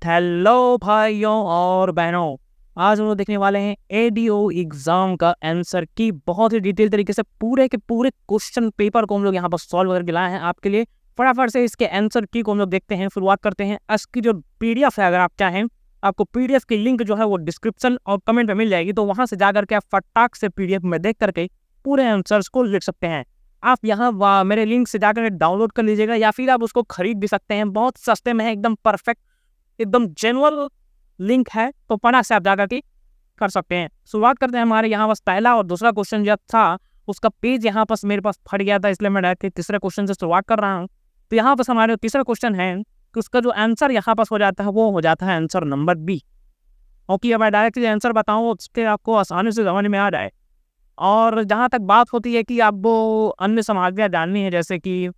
Hello भाइयों और बहनों, आज हम लोग देखने वाले हैं एडीओ एग्जाम का आंसर की बहुत ही डिटेल तरीके से पूरे के पूरे क्वेश्चन पेपर को हम लोग यहाँ पर सॉल्व करके लाए हैं आपके लिए। फटाफट से इसके आंसर की को हम लोग देखते हैं, शुरुआत करते हैं। इसकी जो पीडीएफ है, अगर आप चाहें आपको पीडीएफ की लिंक जो है वो डिस्क्रिप्शन और कमेंट में मिल जाएगी, तो वहां से जाकर के आप फटाक से पीडीएफ में देख करके पूरे आंसर्स को लिख सकते हैं। आप यहाँ मेरे लिंक से जाकर डाउनलोड कर लीजिएगा या फिर आप उसको खरीद भी सकते हैं, बहुत सस्ते में है, एकदम परफेक्ट, एकदम जेन्युइन लिंक है, तो फटाक से आप जाकर के कर सकते हैं। शुरुआत करते हैं। हमारे यहाँ बस पहला और दूसरा क्वेश्चन जो था उसका पेज यहाँ पर मेरे पास फट गया था, इसलिए मैं डायरेक्ट तीसरे क्वेश्चन से शुरुआत कर रहा हूँ। तो यहाँ पर हमारे तीसरा क्वेश्चन है कि उसका जो आंसर यहाँ पर हो जाता है वो हो जाता है आंसर नंबर बी। ओके, अब मैं डायरेक्ट आंसर बताऊँ उसके आपको आसानी से समझ में आ जाए। और जहाँ तक बात होती है कि आपको अन्य सामग्रियाँ जाननी है, जैसे कि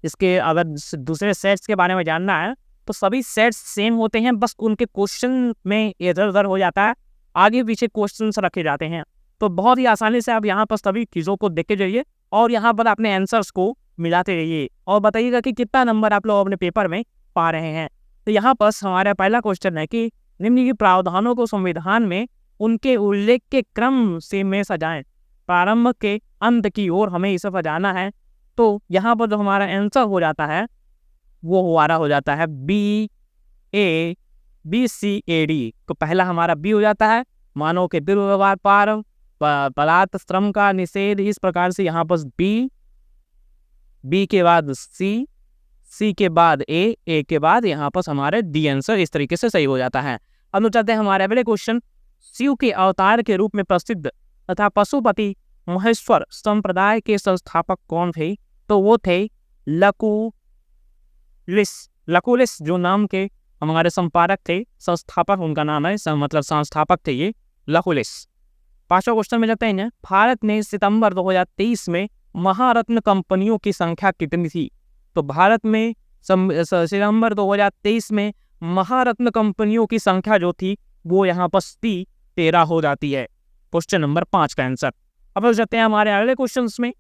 इसके अगर दूसरे सेट्स के बारे में जानना है तो सभी सेट्स सेम होते हैं, बस उनके क्वेश्चन में इधर उधर हो जाता है, आगे पीछे क्वेश्चन रखे जाते हैं। तो बहुत ही आसानी से आप यहाँ पर सभी चीज़ों को देखते जाइए और यहाँ पर अपने आंसर्स को मिलाते रहिए और बताइएगा कि कितना नंबर आप लोग अपने पेपर में पा रहे हैं। तो यहाँ पर हमारा पहला क्वेश्चन है कि निम्नलिखित प्रावधानों को संविधान में उनके उल्लेख के क्रम से में सजाएं, प्रारंभ के अंत की ओर हमें इसे सजाना है। तो यहाँ पर जो हमारा आंसर हो जाता है वो हमारा हो जाता है BCAD। तो पहला हमारा बी हो जाता है, मानव के दुर्व्यवहार पर बलात् श्रम का निषेध। इस प्रकार से यहाँ पर बी के बाद सी के बाद ए के बाद यहाँ पर हमारे डी आंसर इस तरीके से सही हो जाता है। अब हम चाहते हैं हमारे अगले क्वेश्चन, शिव के अवतार के रूप में प्रसिद्ध तथा पशुपति महेश्वर संप्रदाय के संस्थापक कौन थे? तो वो थे लकुलिस जो नाम के हमारे संपादक थे, संस्थापक उनका नाम है, मतलब संस्थापक थे ये लकुलिस। पांचवा क्वेश्चन में जाते हैं, भारत ने सितंबर 2023 में महारत्न कंपनियों की संख्या कितनी थी? तो भारत में सितंबर 2023 में महारत्न कंपनियों की संख्या जो थी वो यहाँ पर 13 हो जाती है। क्वेश्चन नंबर 5 का आंसर। अब जाते हैं हमारे अगले क्वेश्चन में।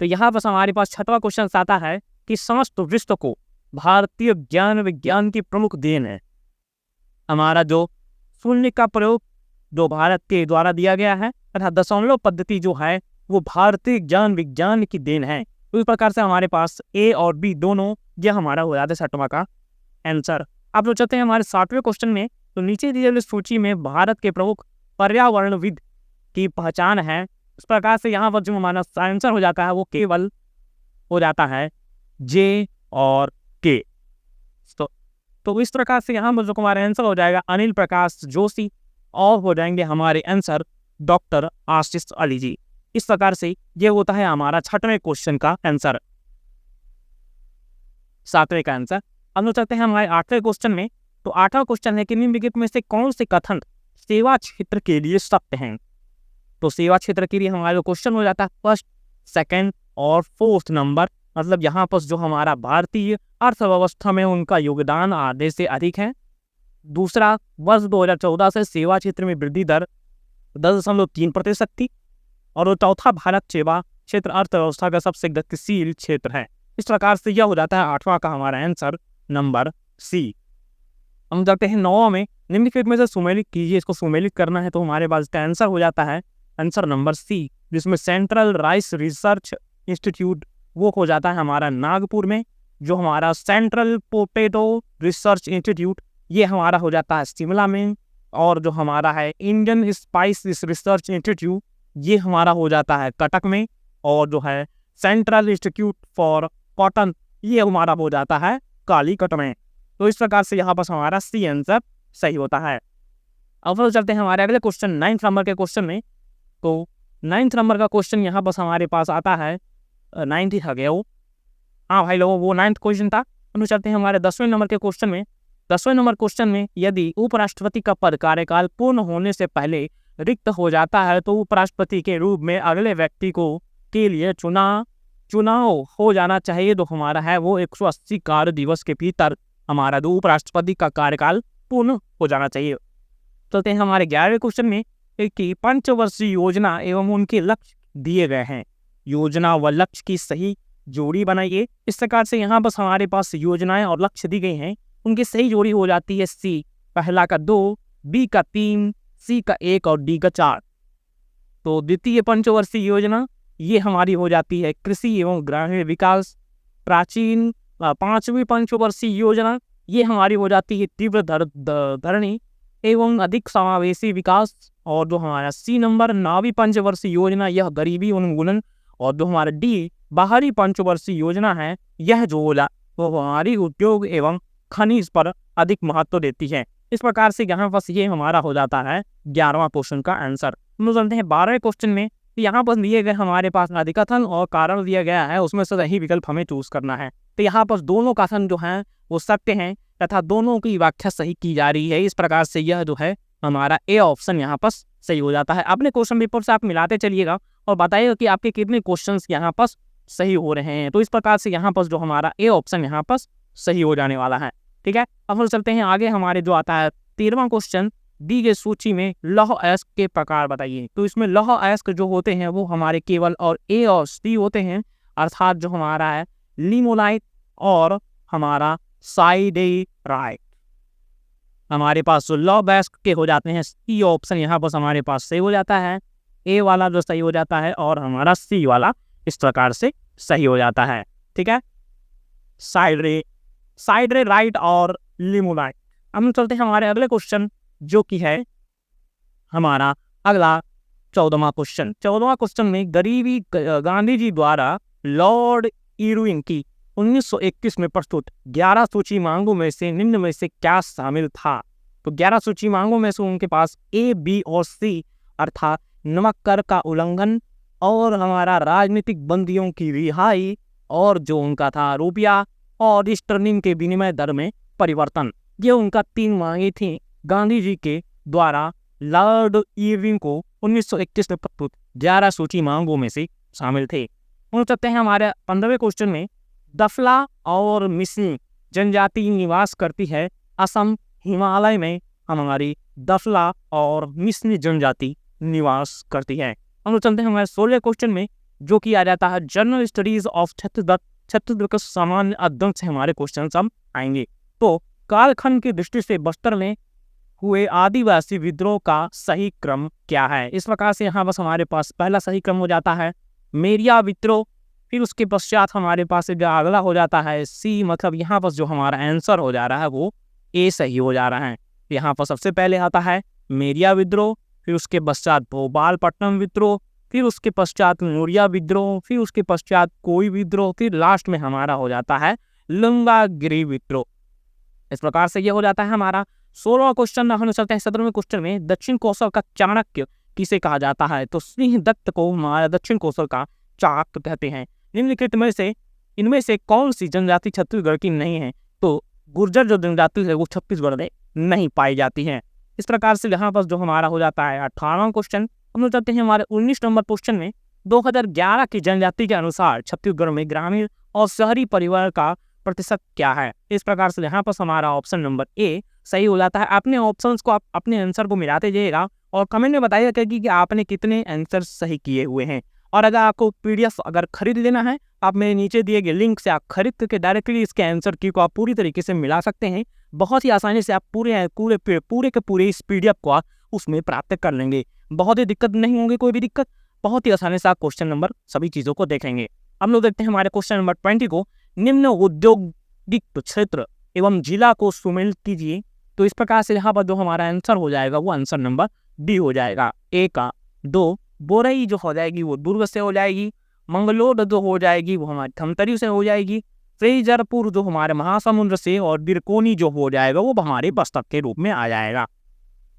तो यहाँ पर हमारे पास छठवां क्वेश्चन आता है कि समस्त विश्व को भारतीय ज्ञान विज्ञान की प्रमुख देन है। हमारा जो शून्य का प्रयोग जो भारत के द्वारा दिया गया है तथा दशमलव पद्धति जो है वो भारतीय ज्ञान विज्ञान की देन है। तो इस प्रकार से हमारे पास ए और बी दोनों यह हमारा हो जाता है छठवां का आंसर। अब जो चाहते हैं हमारे 7वें क्वेश्चन में, तो नीचे दी गई सूची में भारत के प्रमुख पर्यावरणविद की पहचान है। इस प्रकार से यहाँ पर जो हमारा आंसर हो जाता है वो केवल हो जाता है जे और के। तो इस प्रकार से यहाँ पर जो हमारा आंसर हो जाएगा अनिल प्रकाश जोशी और हो जाएंगे हमारे आंसर डॉक्टर आशीष अली जी। इस प्रकार से ये होता है हमारा 6वें क्वेश्चन का आंसर, 7वें का आंसर। अब हम चलते हैं हमारे 8वें क्वेश्चन में। तो 8वां क्वेश्चन है कि निम्नलिखित में से कौन से कथन सेवा क्षेत्र के लिए सत्य हैं? तो सेवा क्षेत्र के लिए हमारा क्वेश्चन हो जाता है फर्स्ट, सेकंड और फोर्थ नंबर, मतलब यहाँ पर जो हमारा भारतीय अर्थव्यवस्था में उनका योगदान आधे से अधिक है। दूसरा, वर्ष 2014 से सेवा क्षेत्र में वृद्धि दर 10.3% थी। और चौथा, भारत सेवा क्षेत्र अर्थव्यवस्था का सबसे गतिशील क्षेत्र है। इस प्रकार से यह हो जाता है 8वां का हमारा आंसर नंबर सी। हम जाते हैं 9वां में, निम्नलिखित में से सुमेलित कीजिए। इसको सुमेलित करना है तो हमारे पास इसका आंसर हो जाता है आंसर नंबर सी, जिसमें सेंट्रल राइस रिसर्च इंस्टीट्यूट वो हो जाता है हमारा नागपुर में। जो हमारा सेंट्रल पोटैटो रिसर्च इंस्टीट्यूट ये हमारा हो जाता है शिमला में। और जो हमारा है इंडियन स्पाइस रिसर्च इंस्टीट्यूट ये हमारा हो जाता है कटक में। और जो है सेंट्रल इंस्टीट्यूट फॉर कॉटन ये हमारा हो जाता है कालीकट में। तो इस प्रकार से यहाँ पर हमारा सी आंसर सही होता है। अब चलते हैं हमारे अगले क्वेश्चन 9th नंबर के क्वेश्चन में। तो 9th नंबर का क्वेश्चन यहाँ पर हमारे पास आता है 9th ही था गया वो, हाँ भाई लोगों वो 9th क्वेश्चन था। हम चलते हैं हमारे 10वें नंबर के क्वेश्चन में। 10वें नंबर क्वेश्चन में, यदि उपराष्ट्रपति का पद कार्यकाल पूर्ण होने से पहले रिक्त हो जाता है तो उपराष्ट्रपति के रूप में अगले व्यक्ति को के लिए चुनाव हो जाना चाहिए। तो हमारा है वो 180 कार्य दिवस के भीतर हमारा जो उपराष्ट्रपति का कार्यकाल पूर्ण हो जाना चाहिए। चलते हैं हमारे 11वें क्वेश्चन में कि पंचवर्षीय योजना एवं उनके लक्ष्य दिए गए हैं। योजना व लक्ष्य की सही जोड़ी बनाइए। इस प्रकार से यहाँ बस हमारे पास योजनाएं और लक्ष्य दी गई हैं, उनकी सही जोड़ी हो जाती है सी, पहला का 2, बी का 3, सी का 1 और डी का 4। तो द्वितीय पंचवर्षीय योजना ये हमारी हो जाती है कृषि एवं ग्रामीण विकास। प्राचीन पांचवी पंचवर्षीय योजना ये हमारी हो जाती है तीव्र धरणी एवं अधिक समावेशी विकास। और जो हमारा सी नंबर नावी पंचवर्षीय योजना यह गरीबी उन्मूलन। और जो हमारा डी बाहरी पंचवर्षीय योजना है यह जो होला वो हमारी उद्योग एवं खनिज पर अधिक महत्व देती है। इस प्रकार से यहाँ पर ये हमारा हो जाता है 11वां क्वेश्चन का आंसर। हम चलते हैं 12वें क्वेश्चन में। यहाँ पर दिए गए हमारे पास अधिकथन और कारण दिया गया है, उसमें से सही विकल्प हमें चूज करना है। तो यहाँ पर दोनों कथन जो हैं वो सत्य हैं तथा दोनों की व्याख्या सही की जा रही है। इस प्रकार से यह जो है हमारा ए ऑप्शन यहाँ पर सही हो जाता है। अपने क्वेश्चन पेपर से आप मिलाते चलिएगा और बताइएगा कि आपके कितने क्वेश्चंस यहाँ पर सही हो रहे हैं। तो इस प्रकार से यहाँ पर जो हमारा ए ऑप्शन यहाँ पर सही हो जाने वाला है। ठीक है, अब हम चलते हैं आगे। हमारे जो आता है 13वां क्वेश्चन, दी गई सूची में लौह अयस्क के प्रकार बताइए। तो इसमें लौह अयस्क जो होते हैं वो हमारे केवल और ए और सी होते हैं, अर्थात जो हमारा है लिमोनाइट और हमारा साइडेराइट। हमारे पास जो लौह अयस्क के हो जाते हैं सी ऑप्शन यहाँ पर हमारे पास सही हो जाता है, ए वाला जो सही हो जाता है और हमारा सी वाला इस प्रकार से सही हो जाता है। ठीक है, साइडेराइट और लिमोनाइट। हम चलते हैं हमारे अगले क्वेश्चन जो कि है हमारा अगला 14वां क्वेश्चन। 14वां क्वेश्चन में गरीबी गांधी जी द्वारा लॉर्ड इरविन की 1921 में प्रस्तुत 11 सूची मांगों में से निम्न में से क्या शामिल था। तो 11 सूची मांगों में से उनके पास ए, बी और सी अर्थात नमक कर का उल्लंघन और हमारा राजनीतिक बंदियों की रिहाई और जो उनका था रुपया और स्टर्लिंग के विनिमय दर में परिवर्तन, ये उनका 3 मांगे थी गांधी जी के द्वारा लॉर्ड इरविन को 1921 में प्रस्तुत 11 सूची मांगों में से शामिल थे। हम चलते हैं हमारे 15वें क्वेश्चन में। दफला और मिसनी जनजाति निवास करती है असम हिमालय में। हमारी दफला और मिसनी जनजाति निवास करती है। हम चलते हैं हमारे 16वें क्वेश्चन में जो कि आ जाता है जनरल स्टडीज ऑफ छत्तीसगढ़ का सामान्य अध्ययन से हमारे क्वेश्चन सब आएंगे। तो कालखंड की दृष्टि से बस्तर में हुए आदिवासी विद्रोह का सही क्रम क्या है। इस प्रकार से यहाँ बस हमारे पास पहला सही क्रम हो जाता है मेरिया विद्रोह, फिर उसके पश्चात हमारे पास जो अगला हो जाता है सी, मतलब यहाँ पर जो हमारा आंसर हो जा रहा है वो ए सही हो जा रहा है। यहाँ पर सबसे पहले आता है मेरिया विद्रोह, फिर उसके पश्चात भोपालपट्टनम विद्रोह, फिर उसके पश्चात मौर्या विद्रोह, फिर उसके पश्चात कोई विद्रोह, फिर लास्ट में हमारा हो जाता है लुंगागिरी विद्रोह। इस प्रकार से ये हो जाता है हमारा 16वां क्वेश्चन। हम चलते हैं 17वें क्वेश्चन में। दक्षिण कौशल का चाणक्य किसे कहा जाता है। तो सिंहदत्त को हमारा दक्षिण कौशल का चाणक्य कहते हैं। निम्नलिखित में से इनमें से कौन सी जनजाति छत्तीसगढ़ की नहीं है। तो गुर्जर जो जनजाति है वो छत्तीसगढ़ में नहीं पाई जाती है। इस प्रकार से यहाँ पर जो हमारा हो जाता है 18वां क्वेश्चन। हम लोग चलते हैं हमारे 19 नंबर क्वेश्चन में। 2011 की जनजाति के अनुसार छत्तीसगढ़ में ग्रामीण और शहरी परिवार का प्रतिशत क्या है। इस प्रकार से यहाँ पर हमारा ऑप्शन नंबर ए सही हो जाता है। अपने ऑप्शंस को आप अपने आंसर को मिलाते जाइएगा और कमेंट में बताइएगा कि आपने कितने आंसर सही किए हुए हैं। और अगर आपको पीडीएफ अगर खरीद लेना है आप मेरे नीचे दिए गए लिंक से आप खरीद करके डायरेक्टली इसके आंसर की को आप पूरी तरीके से मिला सकते हैं। बहुत ही आसानी से आप पूरे के पूरे इस पीडीएफ को आप उसमें प्राप्त कर लेंगे। बहुत ही दिक्कत नहीं होगी, कोई भी दिक्कत, बहुत ही आसानी से आप क्वेश्चन नंबर सभी चीज़ों को देखेंगे। हम लोग देखते हैं हमारे क्वेश्चन नंबर 20 को। निम्न औद्योगिक क्षेत्र एवं जिला को सुमेलित कीजिए। तो इस प्रकार से यहाँ पर जो हमारा आंसर हो जाएगा वो आंसर नंबर डी हो जाएगा। ए का 2 बोरई जो हो जाएगी वो दुर्ग से हो जाएगी, मंगलोड जो हो जाएगी वो हमारे धमतरी से हो जाएगी, फ्रेजरपुर जो हमारे महासमुंद से, और बिरकोनी जो हो जाएगा वो हमारे बस्तर के रूप में आ जाएगा।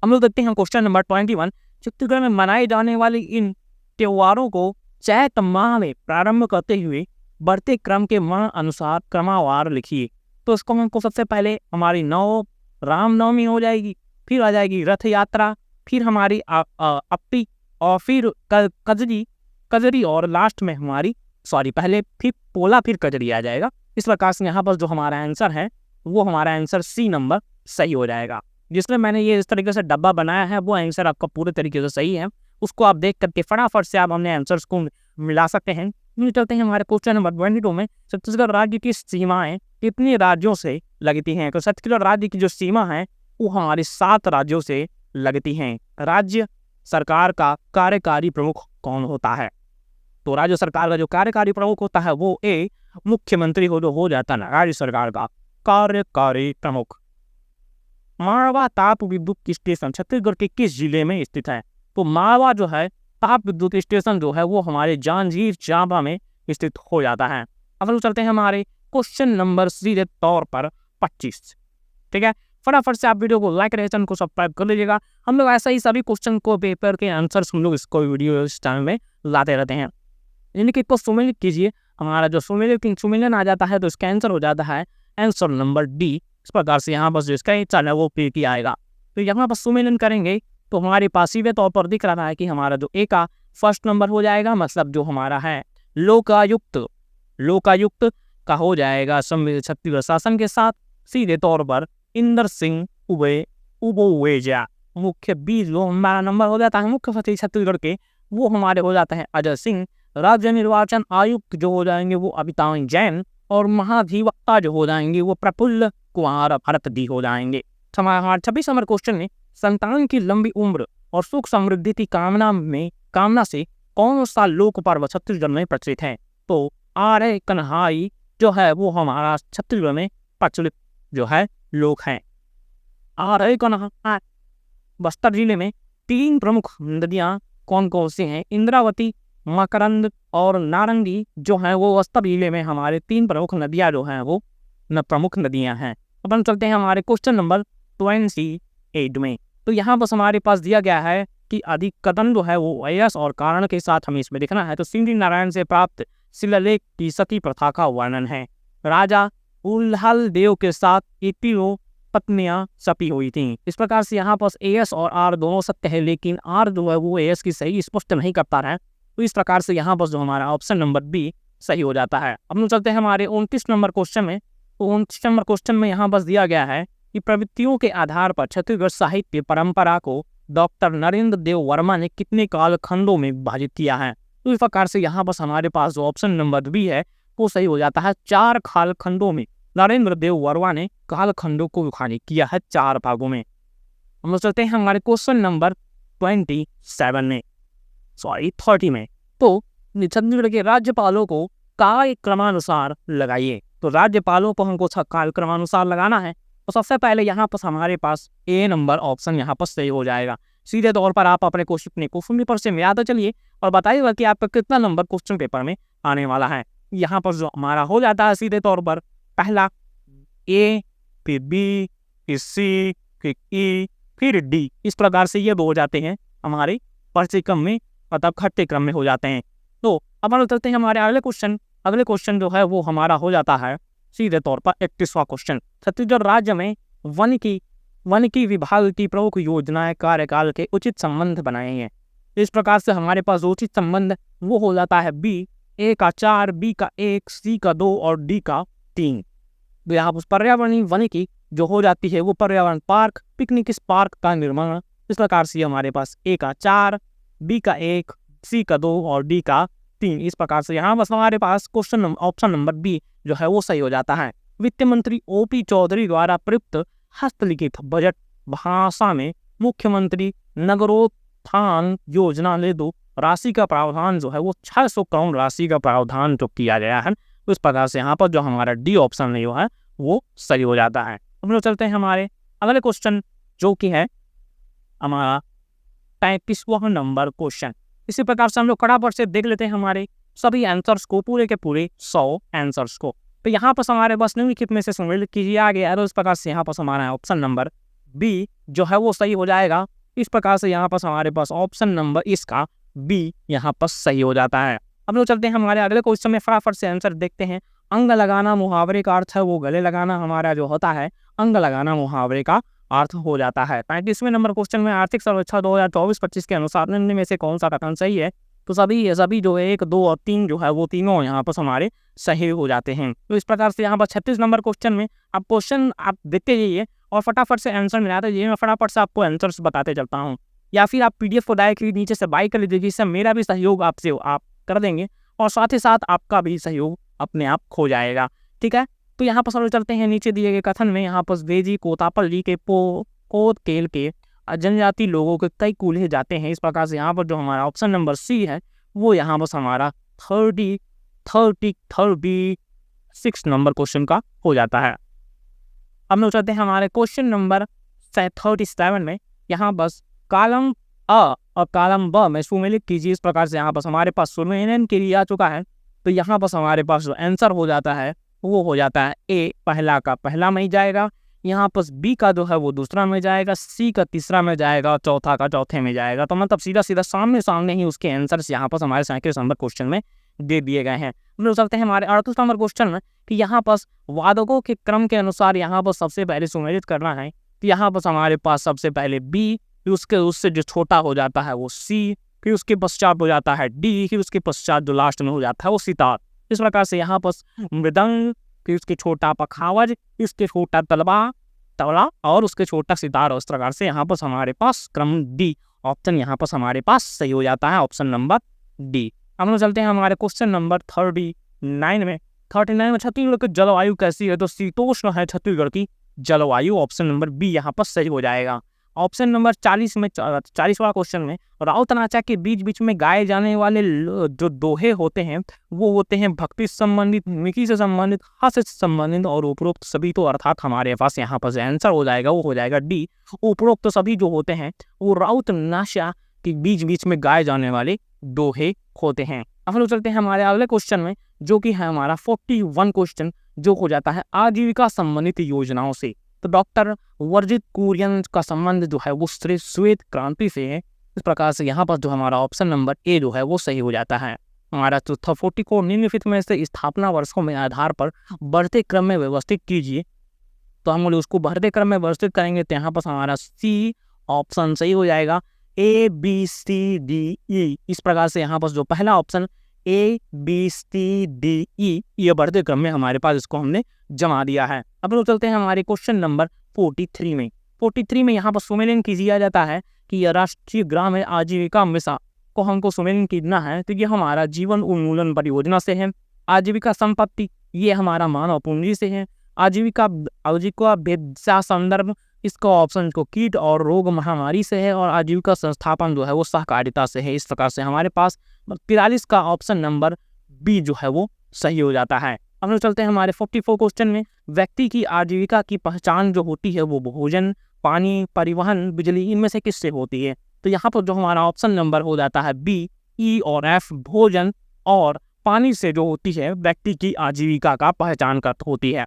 हम लोग देखते हैं क्वेश्चन नंबर 21। छत्तीसगढ़ में मनाए जाने वाले इन त्योहारों को चैत माह में प्रारंभ करते हुए बढ़ते क्रम के माह अनुसार क्रमवार लिखिए। तो इसको हमको सबसे पहले हमारी रामनवमी हो जाएगी, फिर आ जाएगी रथ यात्रा, फिर हमारी अप्पी, और फिर कजरी, और लास्ट में हमारी पहले फिर पोला फिर कजरी आ जाएगा। इस प्रकार से यहाँ पर जो हमारा आंसर है वो हमारा आंसर सी नंबर सही हो जाएगा। जिसमें मैंने ये इस तरीके से डब्बा बनाया है वो आंसर आपका पूरे तरीके से सही है। उसको आप देख करके फटाफट से आप अपने आंसर्स को मिला सकते हैं। चलते हैं हमारे क्वेश्चन नंबर 22 में। छत्तीसगढ़ राज्य की सीमाएं कितने राज्यों से लगती हैं? तो छत्तीसगढ़ राज्य की जो सीमा है वो हमारे 7 राज्यों से लगती हैं। राज्य सरकार का कार्यकारी प्रमुख कौन होता है? तो राज्य सरकार का जो कार्यकारी प्रमुख होता है वो मुख्यमंत्री हो जाता है राज्य सरकार का कार्यकारी प्रमुख। मारवा ताप विद्युत स्टेशन छत्तीसगढ़ के किस जिले में स्थित है? तो मारवा जो है ताप विद्युत स्टेशन जो है वो हमारे जांजगीर चांपा में स्थित हो जाता है। अब हम चलते हैं हमारे क्वेश्चन नंबर सीधे तौर पर 25। ठीक है, फटाफट से आप वीडियो को लाइक करें, चैनल को सब्सक्राइब कर लीजिएगा। हम लोग ऐसा ही सभी क्वेश्चन को पेपर के आंसर्स हम लोग इसको वीडियो इस टाइम में लाते रहते हैं। इनके को सुमेलित कीजिए। हमारा जो सुमेलन आ जाता है तो इसका आंसर हो जाता है आंसर नंबर डी। इस प्रकार से यहाँ पर जो इसका आंसर है वो पे की आएगा। तो यहाँ पर सुमेलन करेंगे तो हमारे पास सीधे तौर पर दिख रहा है कि हमारा जो ए का फर्स्ट नंबर हो जाएगा, मतलब जो हमारा है लोकायुक्त का हो जाएगा छत्तीसगढ़ शासन के साथ सीधे तौर पर इंदर सिंह उबोवेजा। मुख्य बी जो हमारा नंबर हो जाता है मुख्य सचिव छत्तीसगढ़ के वो हमारे हो जाते हैं अजय सिंह। राज्य निर्वाचन आयुक्त जो हो जाएंगे वो अमिताभ जैन और महाधिवक्ता जो हो जाएंगे वो प्रफुल्ल कुमार भरतडी हो जाएंगे। हमारा 26 नंबर क्वेश्चन में संतान की लंबी उम्र और सुख समृद्धि की कामना से कौन सा लोक पर्व छत्तीसगढ़ में प्रचलित है? तो आर्य कन्हाई जो है वो हमारा छत्तीसगढ़ में प्रचलित जो है लोक है। आर्य कन्हाई बस्तर जिले में 3 प्रमुख नदियां कौन कौन सी हैं? इंद्रावती, मकरंद और नारंगी जो है वो बस्तर जिले में हमारे 3 प्रमुख नदियां जो हैं वो प्रमुख नदियां हैं। अब हम चलते हैं हमारे क्वेश्चन नंबर 28 में। तो यहाँ बस हमारे पास दिया गया है कि अधिक कथन जो है वो वयस और कारण के साथ हमें इसमें देखना है। तो सिंधी नारायण से प्राप्त शिलालेख की सती प्रथा का वर्णन है। राजा उल्हाल देव के साथ 80 पत्नियां सती हुई थी। इस प्रकार से यहाँ पर एस और आर दोनों सत्य है, लेकिन आर जो है वो एस की सही स्पष्ट नहीं कर पा रहा है। तो इस प्रकार से यहाँ पर जो हमारा ऑप्शन नंबर बी सही हो जाता है। अब हम चलते हैं हमारे 29 नंबर क्वेश्चन में। तो 29 नंबर क्वेश्चन में यहाँ बस दिया गया है कि प्रवृत्तियों के आधार पर छत्तीसगढ़ साहित्य परंपरा को डॉक्टर नरेंद्र देव वर्मा ने कितने कालखंडों में विभाजित किया है? तो इस प्रकार से यहाँ बस हमारे पास जो ऑप्शन नंबर बी है वो सही हो जाता है। 4 कालखंडों में नरेंद्र देव वर्मा ने कालखंडों को विभाजित किया है 4 भागों में। हम चलते हैं हमारे क्वेश्चन नंबर 30 में। तो छत्तीसगढ़ के राज्यपालों को काल क्रमानुसार लगाइए। तो राज्यपालों को हमको काल क्रमानुसार लगाना है। तो सबसे पहले यहाँ पर हमारे पास ए नंबर ऑप्शन यहाँ पर सही हो जाएगा। सीधे तौर पर आप अपने क्वेश्चन पेपर से याद चलिए और बताइएगा कि आपका कितना नंबर क्वेश्चन पेपर में आने वाला है। यहाँ पर जो हमारा हो जाता है सीधे तौर पर पहला ए, फिर बी, फिर सी, फिर ई, फिर डी। इस प्रकार से ये हो जाते हैं हमारे पर्चे क्रम में, मतलब खट्टे क्रम में हो जाते हैं। तो अब हम चलते हैं हमारे अगले क्वेश्चन जो है वो हमारा हो जाता है सीधे तौर पर 31वां क्वेश्चन। छत्तीसगढ़ राज्य में वन की विभाग की प्रमुख योजनाएं कार्यकाल के उचित संबंध बनाए हैं। इस प्रकार से हमारे पास उचित संबंध वो हो जाता है बी, ए का 4, बी का 1, सी का 2 और डी का 3। तो यहाँ पर पर्यावरणीय वन की जो हो जाती है वो पर्यावरण पार्क, पिकनिक पार्क का निर्माण। इस प्रकार से हमारे पास ए का 4, बी का 1, सी का 2 और डी का 3। इस प्रकार से यहाँ बस हमारे पास ऑप्शन नंबर बी जो है वो सही हो जाता है। वित्त मंत्री ओपी चौधरी द्वारा प्रयुक्त हस्तलिखित बजट भाषा में मुख्यमंत्री नगरोत्थान योजना ले दो राशि का प्रावधान जो है वो 600 करोड़ राशि का प्रावधान जो किया गया है। तो इस प्रकार से यहाँ पर जो हमारा डी ऑप्शन नहीं है वो सही हो जाता है। हम लोग चलते हैं हमारे अगले क्वेश्चन जो कि है हमारा 35वां नंबर क्वेश्चन। इसी प्रकार से हम लोग फटाफट से देख लेते हैं हमारे सभी आंसर्स को, पूरे के पूरे 100 आंसर्स को। तो यहाँ पर हमारे बस निम्नलिखित में से सम्मिलित कीजिए आगे है। तो इस प्रकार से यहाँ पर हमारा ऑप्शन नंबर बी जो है वो सही हो जाएगा। इस प्रकार से यहाँ पर हमारे पास ऑप्शन नंबर इसका बी यहाँ पर सही हो जाता है। अब लोग चलते हैं हमारे अगले क्वेश्चन में, फटाफट से आंसर देखते हैं। अंग लगाना मुहावरे का अर्थ है वो गले लगाना हमारा जो होता है अंग लगाना मुहावरे का अर्थ हो जाता है। 35वें नंबर क्वेश्चन में आर्थिक सर्वेक्षण 2024-25 के अनुसार निम्न में से कौन सा कथन सही है? तो सभी जो 1, 2 और 3 जो है वो तीनों यहाँ पर हमारे सही हो जाते हैं। तो इस प्रकार से यहाँ पर 36 नंबर क्वेश्चन में आप क्वेश्चन आप देखते जाइए और फटाफट से आंसर मिलाते जाइए। मैं फटाफट से आपको आंसर्स बताते चलता हूँ, या फिर आप PDF को डायरेक्टली नीचे से बाय कर लीजिए, जिससे मेरा भी सहयोग आपसे आप कर देंगे और साथ ही साथ आपका भी सहयोग अपने आप खो जाएगा। ठीक है, तो यहाँ पर चलते हैं नीचे दिए गए कथन में। यहाँ पर वेजी कोतापल्ली के कोत केल के जनजाति लोगों के कई कूल्हे जाते हैं। इस प्रकार से यहाँ पर जो हमारा ऑप्शन नंबर सी है वो यहाँ पर हमारा 36 नंबर क्वेश्चन का हो जाता है। अब हम चलते हैं हमारे क्वेश्चन नंबर 37 में। यहाँ बस कॉलम अ और कॉलम ब में सुमेलित कीजिए। इस प्रकार से यहाँ पर हमारे पास सुमेलन के लिए आ चुका है, तो यहाँ पर हमारे पास जो आंसर हो जाता है वो हो जाता है ए, पहला का पहला में ही जाएगा, यहाँ पर बी का जो है वो दूसरा में जाएगा, सी का तीसरा में जाएगा और चौथा का चौथे में जाएगा। तो मतलब सीधा सीधा सामने ही उसके आंसर्स यहाँ पर हमारे 37 नंबर क्वेश्चन में दे दिए गए हैं। हम लोग चलते हैं हमारे 38 नंबर क्वेश्चन में कि यहाँ पर वादकों के क्रम के अनुसार यहाँ पर सबसे पहले सुमेलित करना है। तो यहाँ पर हमारे पास सबसे पहले बी, फिर उससे जो छोटा हो जाता है वो सी, फिर उसके पश्चात हो जाता है डी, फिर उसके पश्चात जो लास्ट में हो जाता है वो सितार। इस प्रकार से यहाँ पर मृदंग, फिर उसके छोटा पखावज, उसके छोटा तबला और उसके छोटा सितार। उस प्रकार से यहाँ पर हमारे पास क्रम डी ऑप्शन यहाँ पर हमारे पास सही हो जाता है, ऑप्शन नंबर डी। हम लोग चलते हैं हमारे क्वेश्चन नंबर 39 में। 39 में छत्तीसगढ़ की जलवायु कैसी है, तो शीतोष्ण है छत्तीसगढ़ की जलवायु, ऑप्शन नंबर बी यहाँ पर सही हो जाएगा। ऑप्शन नंबर 40वां क्वेश्चन में राउत नाचा के बीच बीच में गाए जाने वाले जो दोहे होते हैं वो होते हैं भक्ति से संबंधित, मिकी से संबंधित, हास्य से संबंधित और उपरोक्त सभी। तो अर्थात हमारे पास यहाँ पर आंसर हो जाएगा वो हो जाएगा डी, उपरोक्त सभी जो होते हैं वो राउत नाचा के बीच बीच में गाए जाने वाले दोहे होते हैं। अब हम लोग चलते हैं हमारे अगले क्वेश्चन में जो कि है हमारा 41 क्वेश्चन, जो हो जाता है आजीविका संबंधित योजनाओं से। तो डॉक्टर वर्जित कुरियन का संबंध जो है वो श्वेत क्रांति से है। इस प्रकार से यहाँ पर जो हमारा ऑप्शन नंबर ए जो है वो सही हो जाता है। हमारा चौथा 40 को निम्नलिखित में से स्थापना वर्षों में आधार पर बढ़ते क्रम में व्यवस्थित कीजिए। तो हम उसको बढ़ते क्रम में व्यवस्थित करेंगे तो यहाँ पर हमारा सी ऑप्शन सही हो जाएगा, ए बी सी डी ई। इस प्रकार से यहाँ पर जो पहला option A B C D E ये बढ़ते क्रम में हमारे पास इसको हमने जमा दिया है। अब लोग चलते हैं हमारे क्वेश्चन नंबर 43 में। 43 में यहाँ पर सुमेलन किया जाता है कि राष्ट्रीय ग्रामीण आजीविका मिशन को हमको सुमेलन करना है, तो ये हमारा जीवन उन्मूलन परियोजना से है। आजीविका संपत्ति ये हमारा मानव पूंजी से है। आजीविका विद्या संदर्भ इसका ऑप्शन को कीट और रोग महामारी से है। और आजीविका संस्थापन जो है वो सहकारिता से है। इस प्रकार से हमारे पास 43 का ऑप्शन नंबर बी जो है वो सही हो जाता है। हम लोग चलते हैं हमारे 44 क्वेश्चन में। व्यक्ति की आजीविका की पहचान जो होती है वो भोजन, पानी, परिवहन, बिजली इनमें से किससे होती है। तो यहाँ पर जो हमारा ऑप्शन नंबर हो जाता है बी, ई और एफ भोजन और पानी से जो होती है व्यक्ति की आजीविका का पहचान कर होती है।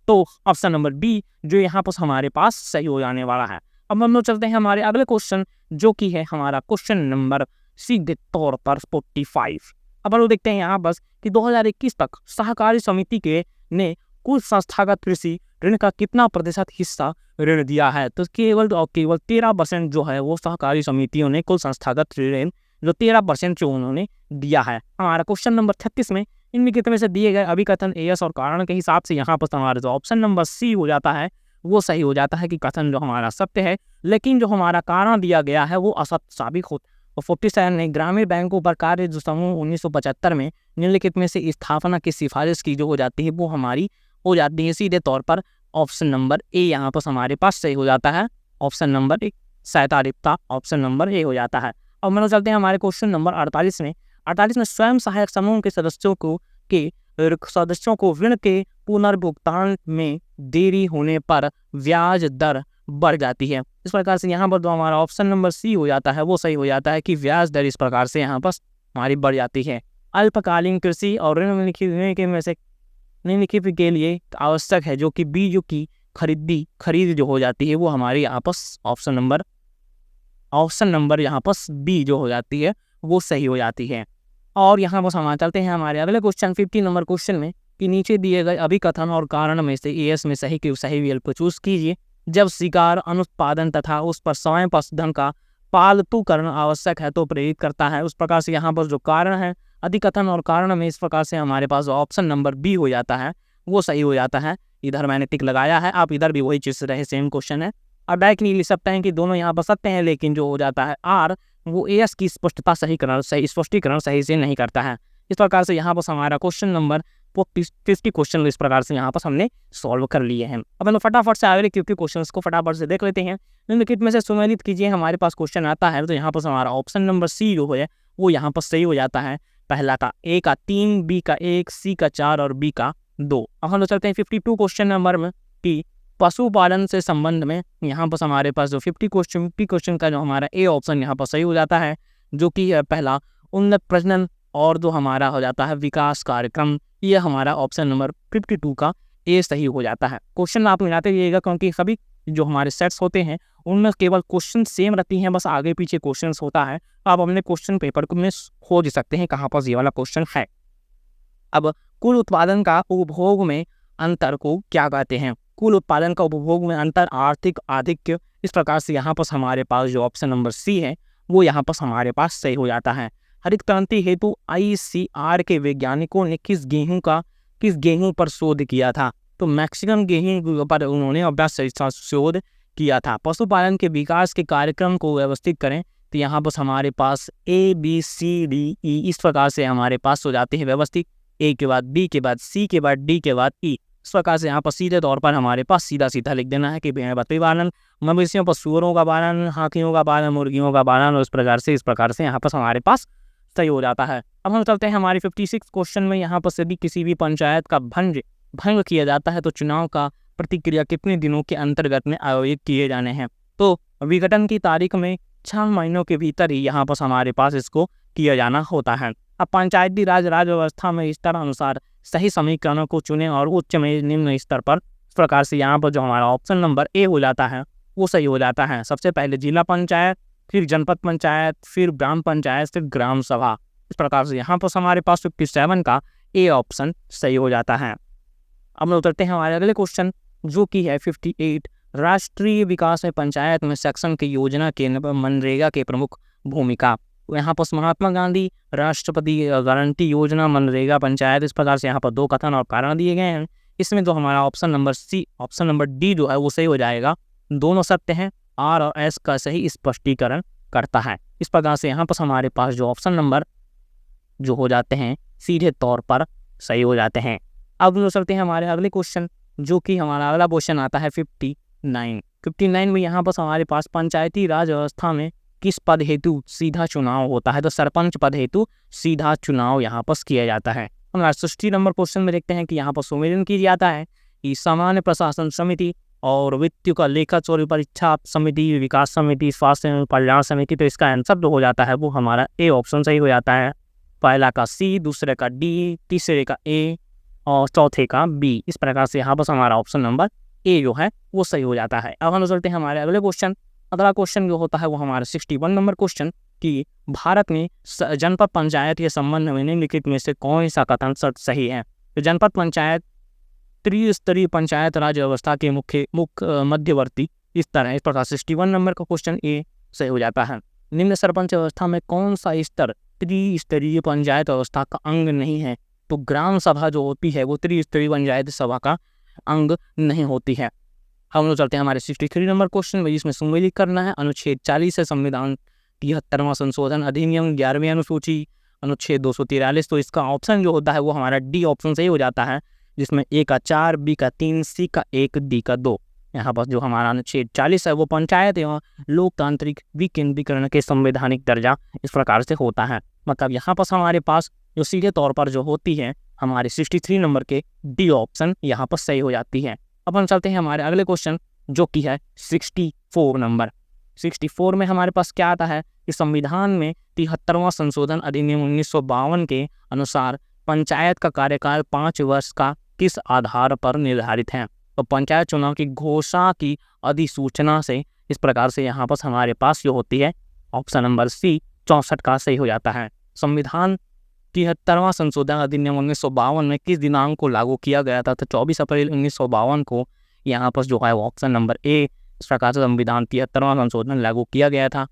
तो ऑप्शन नंबर बी जो यहाँ पर हमारे पास सही हो जाने वाला है। अब हम लोग चलते हैं हमारे अगले क्वेश्चन जो कि है हमारा क्वेश्चन नंबर सीधे तौर पर 45। अब हम लोग देखते हैं यहाँ बस कि 2021 तक सहकारी समिति के ने कुल संस्थागत कृषि ऋण का कितना प्रतिशत हिस्सा ऋण दिया है। तो केवल 13% जो है वो सहकारी समितियों ने कुल संस्थागत ऋण जो 13% जो उन्होंने दिया है। हमारा क्वेश्चन नंबर 36 में इनमें कितने से दिए गए अभिकथन एएस और कारण के हिसाब से यहाँ पर हमारा जो ऑप्शन नंबर सी हो जाता है वो सही हो जाता है कि कथन जो हमारा सत्य है, लेकिन जो हमारा कारण दिया गया है वो असत्य साबित हो। और 47 ने ग्रामीण बैंकों पर कार्य जो समूह 1975 में निम्नलिखित में से स्थापना की सिफारिश की जो हो जाती है वो हमारी हो जाती है सीधे तौर पर ऑप्शन नंबर ए यहाँ पर हमारे पास सही हो जाता है। ऑप्शन नंबर ए सहकारिता ऑप्शन नंबर ए हो जाता है। अब हम लोग चलते हैं हमारे क्वेश्चन नंबर 48 में। 48 में स्वयं सहायक समूह के सदस्यों को ऋण के पुनर्भुगतान में देरी होने पर ब्याज दर बढ़ जाती है। इस प्रकार से यहाँ पर जो हमारा ऑप्शन नंबर सी हो जाता है वो सही हो जाता है कि ब्याज दर इस प्रकार से यहाँ पर हमारी बढ़ जाती है। अल्पकालीन कृषि और ऋण में से निम्नलिखित के लिए आवश्यक है जो कि बीजों की खरीद जो हो जाती है वो हमारी यहाँ पर ऑप्शन नंबर यहाँ पर बी जो हो जाती है वो सही हो जाती है। और यहाँ पर हम चलते हैं हमारे अगले क्वेश्चन 50 नंबर क्वेश्चन में कि नीचे दिए गए अभिकथन और कारण में से एएस में सही विकल्प को चूज कीजिए। जब शिकार अनुत्पादन तथा उस पर समय पशुधन का पालतूकरण आवश्यक है तो प्रेरित करता है। उस प्रकार से यहाँ पर जो कारण है अधिकथन और कारण में इस प्रकार से हमारे पास ऑप्शन नंबर बी हो जाता है वो सही हो जाता है। इधर मैंने टिक लगाया है, आप इधर भी वही चीज रहे सेम क्वेश्चन है। अब डायरेक्ट नहीं लिख सकते हैं कि दोनों यहाँ पर सत्य हैं, लेकिन जो हो जाता है आर वो एएस की स्पष्टीकरण सही से नहीं करता है। इस प्रकार से यहाँ पर हमारा क्वेश्चन नंबर 50 क्वेश्चन इस प्रकार से यहाँ पर हमने सॉल्व कर लिए हैं। अब हम फटाफट से आगे 50 क्वेश्चन को फटाफट से देख लेते हैं। निम्नलिखित में से सुमेलित कीजिए। हमारे पास क्वेश्चन आता है तो यहाँ पर हमारा ऑप्शन नंबर सी जो है वो यहाँ पर सही हो जाता है। पहला का ए का 3, बी का 1, सी का 4 और बी का 2। अब हम लोग चलते हैं 52 क्वेश्चन नंबर में कि पशुपालन से संबंध में यहाँ पर हमारे पास जो 50 क्वेश्चन का जो हमारा ए ऑप्शन यहाँ पर सही हो जाता है, जो कि पहला उन्नत प्रजनन और जो हमारा हो जाता है विकास कार्यक्रम, ये हमारा ऑप्शन नंबर 52 का ए सही हो जाता है। क्वेश्चन आप मिलाते रहिएगा क्योंकि सभी जो हमारे सेट्स होते हैं उनमें केवल क्वेश्चन सेम रहती हैं, बस आगे पीछे क्वेश्चन होता है। आप अपने क्वेश्चन पेपर को में खोज सकते हैं कहाँ पर ये वाला क्वेश्चन है। अब कुल उत्पादन का उपभोग में अंतर को क्या कहते हैं? कुल उत्पादन का उपभोग में अंतर आर्थिक आधिक्य। इस प्रकार से यहाँ पर हमारे पास जो ऑप्शन नंबर सी है वो यहाँ पर हमारे पास सही हो जाता है। हरित क्रांति हेतु ICAR के वैज्ञानिकों ने किस गेहूं पर शोध किया था? तो मैक्सिकन गेहूं पर उन्होंने अभ्यास शोध किया था। पशुपालन के विकास के कार्यक्रम को व्यवस्थित करें तो यहाँ पर हमारे पास ABCDE इस प्रकार से हमारे पास हो जाते हैं व्यवस्थित। ए के बाद बी के बाद सी के बाद डी के बाद ई। इस प्रकार से यहाँ पर सीधे तौर पर हमारे पास सीधा सीधा लिख देना है कि भेड़ बकरी पालन, मवेशियों पर सूअरों का पालन, हाथियों का पालन, मुर्गियों का पालन, और इस प्रकार से यहाँ पर हमारे पास सही हो जाता है। अब हम चलते हैं हमारे 56 क्वेश्चन में। यहाँ पर यदि किसी भी पंचायत का भंग किया जाता है तो चुनाव का प्रतिक्रिया कितने दिनों के अंतर्गत में आयोजित किए जाने हैं? तो विघटन की तारीख में 6 महीनों के भीतर ही यहाँ पर हमारे पास इसको किया जाना होता है। अब पंचायती राज व्यवस्था में स्तर अनुसार सही समीकरणों को चुनें और उच्च में निम्न स्तर पर। इस प्रकार से यहाँ पर जो हमारा ऑप्शन नंबर ए हो जाता है वो सही हो जाता है। सबसे पहले जिला पंचायत, फिर जनपद पंचायत, फिर ग्राम पंचायत, फिर ग्राम सभा। इस प्रकार से यहाँ पर हमारे पास 57 का ए ऑप्शन सही हो जाता है। अब हम उतरते हैं हमारे अगले क्वेश्चन जो कि है 58। राष्ट्रीय विकास में पंचायत में सेक्शन की योजना के मनरेगा के प्रमुख भूमिका। यहाँ पर महात्मा गांधी राष्ट्रपति गारंटी योजना, मनरेगा, पंचायत। इस प्रकार से यहाँ पर 2 कथन और कारण दिए गए हैं। इसमें जो हमारा option number C, option number D जो है वो सही हो जाएगा। दोनों सत्य हैं, आर और एस का सही स्पष्टीकरण करता है। इस प्रकार से यहाँ पर हमारे पास जो ऑप्शन नंबर जो हो जाते हैं सीधे तौर पर सही हो जाते हैं। अब जो चलते हैं हमारे अगले क्वेश्चन जो कि हमारा अगला क्वेश्चन आता है 59 में। यहाँ पर हमारे पास पंचायती राज व्यवस्था में किस पद हेतु सीधा चुनाव होता है? तो सरपंच पद हेतु सीधा चुनाव यहाँ पर किया जाता है। हम 60 नंबर क्वेश्चन में देखते हैं कि यहाँ पर सुमेलन किया जाता है कि सामान्य प्रशासन समिति और वित्त का लेखा चोरी परीक्षा समिति, विकास समिति, स्वास्थ्य कल्याण समिति। तो इसका आंसर जो हो जाता है वो हमारा ए ऑप्शन सही हो जाता है। पहला का सी, दूसरे का डी, तीसरे का ए और चौथे का बी। इस प्रकार से यहाँ पर हमारा ऑप्शन नंबर ए जो है वो सही हो जाता है। अब हम चलते हैं हमारे अगले क्वेश्चन। अगला क्वेश्चन जो होता है वो हमारा 61 नंबर क्वेश्चन कि भारत में जनपद पंचायत के संबंध में निम्नलिखित में से कौन सा कथन सही है? तो जनपद पंचायत त्रिस्तरीय पंचायत राज व्यवस्था के मुख्य मध्यवर्ती स्तर है। इस प्रकार 61 नंबर का क्वेश्चन ए सही हो जाता है। निम्न सरपंच व्यवस्था में कौन सा स्तर त्रिस्तरीय पंचायत व्यवस्था का अंग नहीं है? तो ग्राम सभा जो होती है वो त्रिस्तरीय पंचायत सभा का अंग नहीं होती है। हम लोग चलते हैं हमारे 63 नंबर क्वेश्चन में, जिसमें सुमेलित करना है अनुच्छेद 40 है संविधान 73वां संशोधन अधिनियम 11वीं अनुसूची अनुच्छेद 243। तो इसका ऑप्शन जो होता है वो हमारा डी ऑप्शन सही हो जाता है, जिसमें ए का 4, बी का 3, सी का 1, डी का 2। यहाँ पर जो हमारा अनुच्छेद 40 है वो पंचायत एवं लोकतांत्रिक विकेंद्रीकरण के संवैधानिक दर्जा इस प्रकार से होता है। मतलब यहाँ पर हमारे पास जो सीधे तौर पर जो होती है हमारे 63 नंबर के डी ऑप्शन यहाँ पर सही हो जाती है। अब हम चलते हैं हमारे अगले क्वेश्चन जो कि है 64 नंबर। 64 में हमारे पास क्या आता है कि संविधान में 73वां संशोधन अधिनियम 1952 के अनुसार पंचायत का कार्यकाल 5 वर्ष का किस आधार पर निर्धारित है? तो पंचायत चुनाव की घोषणा की अधिसूचना से। इस प्रकार से यहाँ पर हमारे पास जो होती है ऑप्शन नंबर सी 64 का सही हो जाता है। संविधान 73वां संशोधन अधिनियम 1952 में किस दिनांक को लागू किया गया था? तो 24 अप्रैल 1952 को यहाँ पर जो है वो ऑप्शन नंबर ए। इस प्रकार से संविधान 73वां संशोधन लागू किया गया था।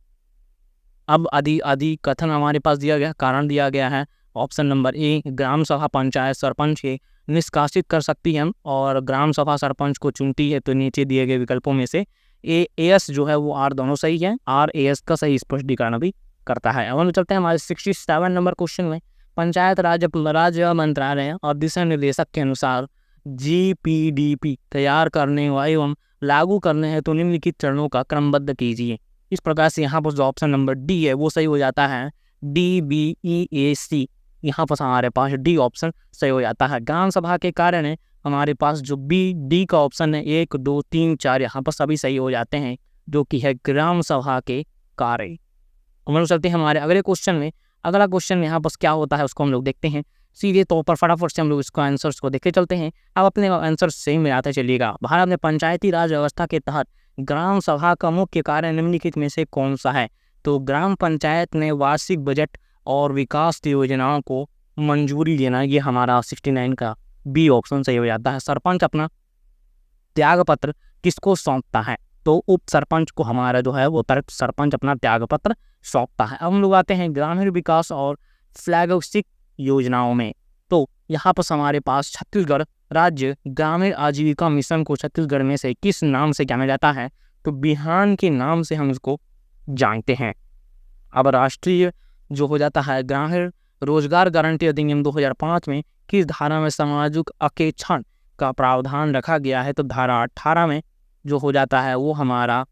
अब आदि कथन हमारे पास दिया गया, कारण दिया गया है ऑप्शन नंबर ए। ग्राम सभा पंचायत सरपंच के निष्कासित कर सकती है और ग्राम सभा सरपंच को चुनती है। तो नीचे दिए गए विकल्पों में से एस जो है वो आर दोनों सही है। आर एस का सही स्पष्टीकरण भी करता है। अब हम चलते हैं हमारे 67 नंबर क्वेश्चन में। पंचायत राज्य मंत्रालय और दिशा निर्देशक के अनुसार GPDP तैयार करने एवं लागू करने हेतु निम्नलिखित चरणों का क्रमबद्ध कीजिए। इस प्रकार से यहाँ पर जो ऑप्शन नंबर डी है वो सही हो जाता है। DBEAC, यहाँ पर हमारे पास डी ऑप्शन सही हो जाता है। ग्राम सभा के कारण है हमारे पास जो डी का ऑप्शन है 1, 2, 3, 4 यहाँ पर सभी सही हो जाते हैं, जो कि है ग्राम सभा के कार्य। हम लोग चलते हैं हमारे अगले क्वेश्चन में। अगला क्वेश्चन यहाँ पर क्या होता है उसको हम लोग देखते हैं सीधे तौर पर। फटाफट से हम लोग इसको आंसर्स को देखते चलते हैं। अब अपने आंसर सही मिलाते चलिएगा। भारत में पंचायती राज व्यवस्था के तहत ग्राम सभा का मुख्य कार्य निम्नलिखित में से कौन सा है? तो ग्राम पंचायत ने वार्षिक बजट और विकास योजनाओं को मंजूरी देना, ये हमारा 69 का बी ऑप्शन सही हो जाता है। सरपंच अपना त्याग पत्र किसको सौंपता है? तो उप सरपंच को हमारा जो है वो सरपंच अपना त्याग पत्र सौंपता है। अब हम लोग आते हैं ग्रामीण विकास और फ्लैगशिप योजनाओं में। तो यहाँ पर हमारे पास छत्तीसगढ़ राज्य ग्रामीण आजीविका मिशन को छत्तीसगढ़ में से किस नाम से जाना जाता है? तो बिहान के नाम से हम इसको जानते हैं। अब राष्ट्रीय जो हो जाता है ग्रामीण रोजगार गारंटी अधिनियम 2005 में किस धारा में सामाजिक अंकेक्षण का प्रावधान रखा गया है? तो धारा 18 में जो हो जाता है वो हमारा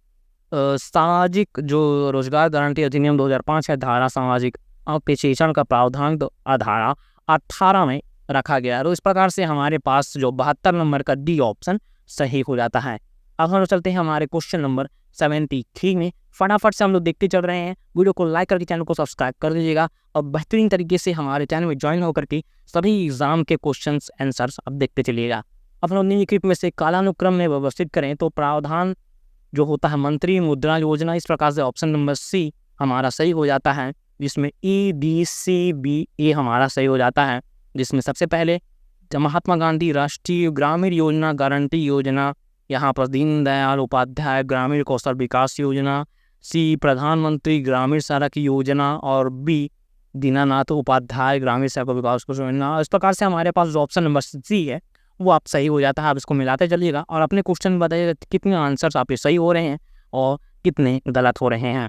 सामाजिक जो रोजगार गारंटी अधिनियम 2005 है, धारा सामाजिक अंकेक्षण का प्रावधान तो धारा 18 में रखा गया है। तो इस प्रकार से हमारे पास जो 72 नंबर का डी ऑप्शन सही हो जाता है। अब हम चलते हैं हमारे क्वेश्चन नंबर 73 में। फटाफट से हम लोग देखते चल रहे हैं। वीडियो को लाइक करके चैनल को सब्सक्राइब कर दीजिएगा और बेहतरीन तरीके से हमारे चैनल में ज्वाइन होकर के सभी एग्जाम के क्वेश्चंस आंसर्स अब देखते चलिएगा। अब हम निम्नलिखित में से कालानुक्रम में व्यवस्थित करें तो प्रावधान जो होता है मंत्री मुद्रा योजना, इस प्रकार से ऑप्शन नंबर सी हमारा सही हो जाता है, जिसमें EDCBA हमारा सही हो जाता है। जिसमें सबसे पहले महात्मा गांधी राष्ट्रीय ग्रामीण योजना गारंटी योजना, यहाँ पर दीनदयाल उपाध्याय ग्रामीण कौशल विकास योजना, सी प्रधानमंत्री ग्रामीण सड़क योजना और बी दीनानाथ उपाध्याय ग्रामीण सड़क विकास योजना। इस प्रकार से हमारे पास जो ऑप्शन नंबर सी है वो आप सही हो जाता है। आप इसको मिलाते चलिएगा और अपने क्वेश्चन बताइएगा कितने आंसर्स आपके सही हो रहे हैं और कितने गलत हो रहे हैं।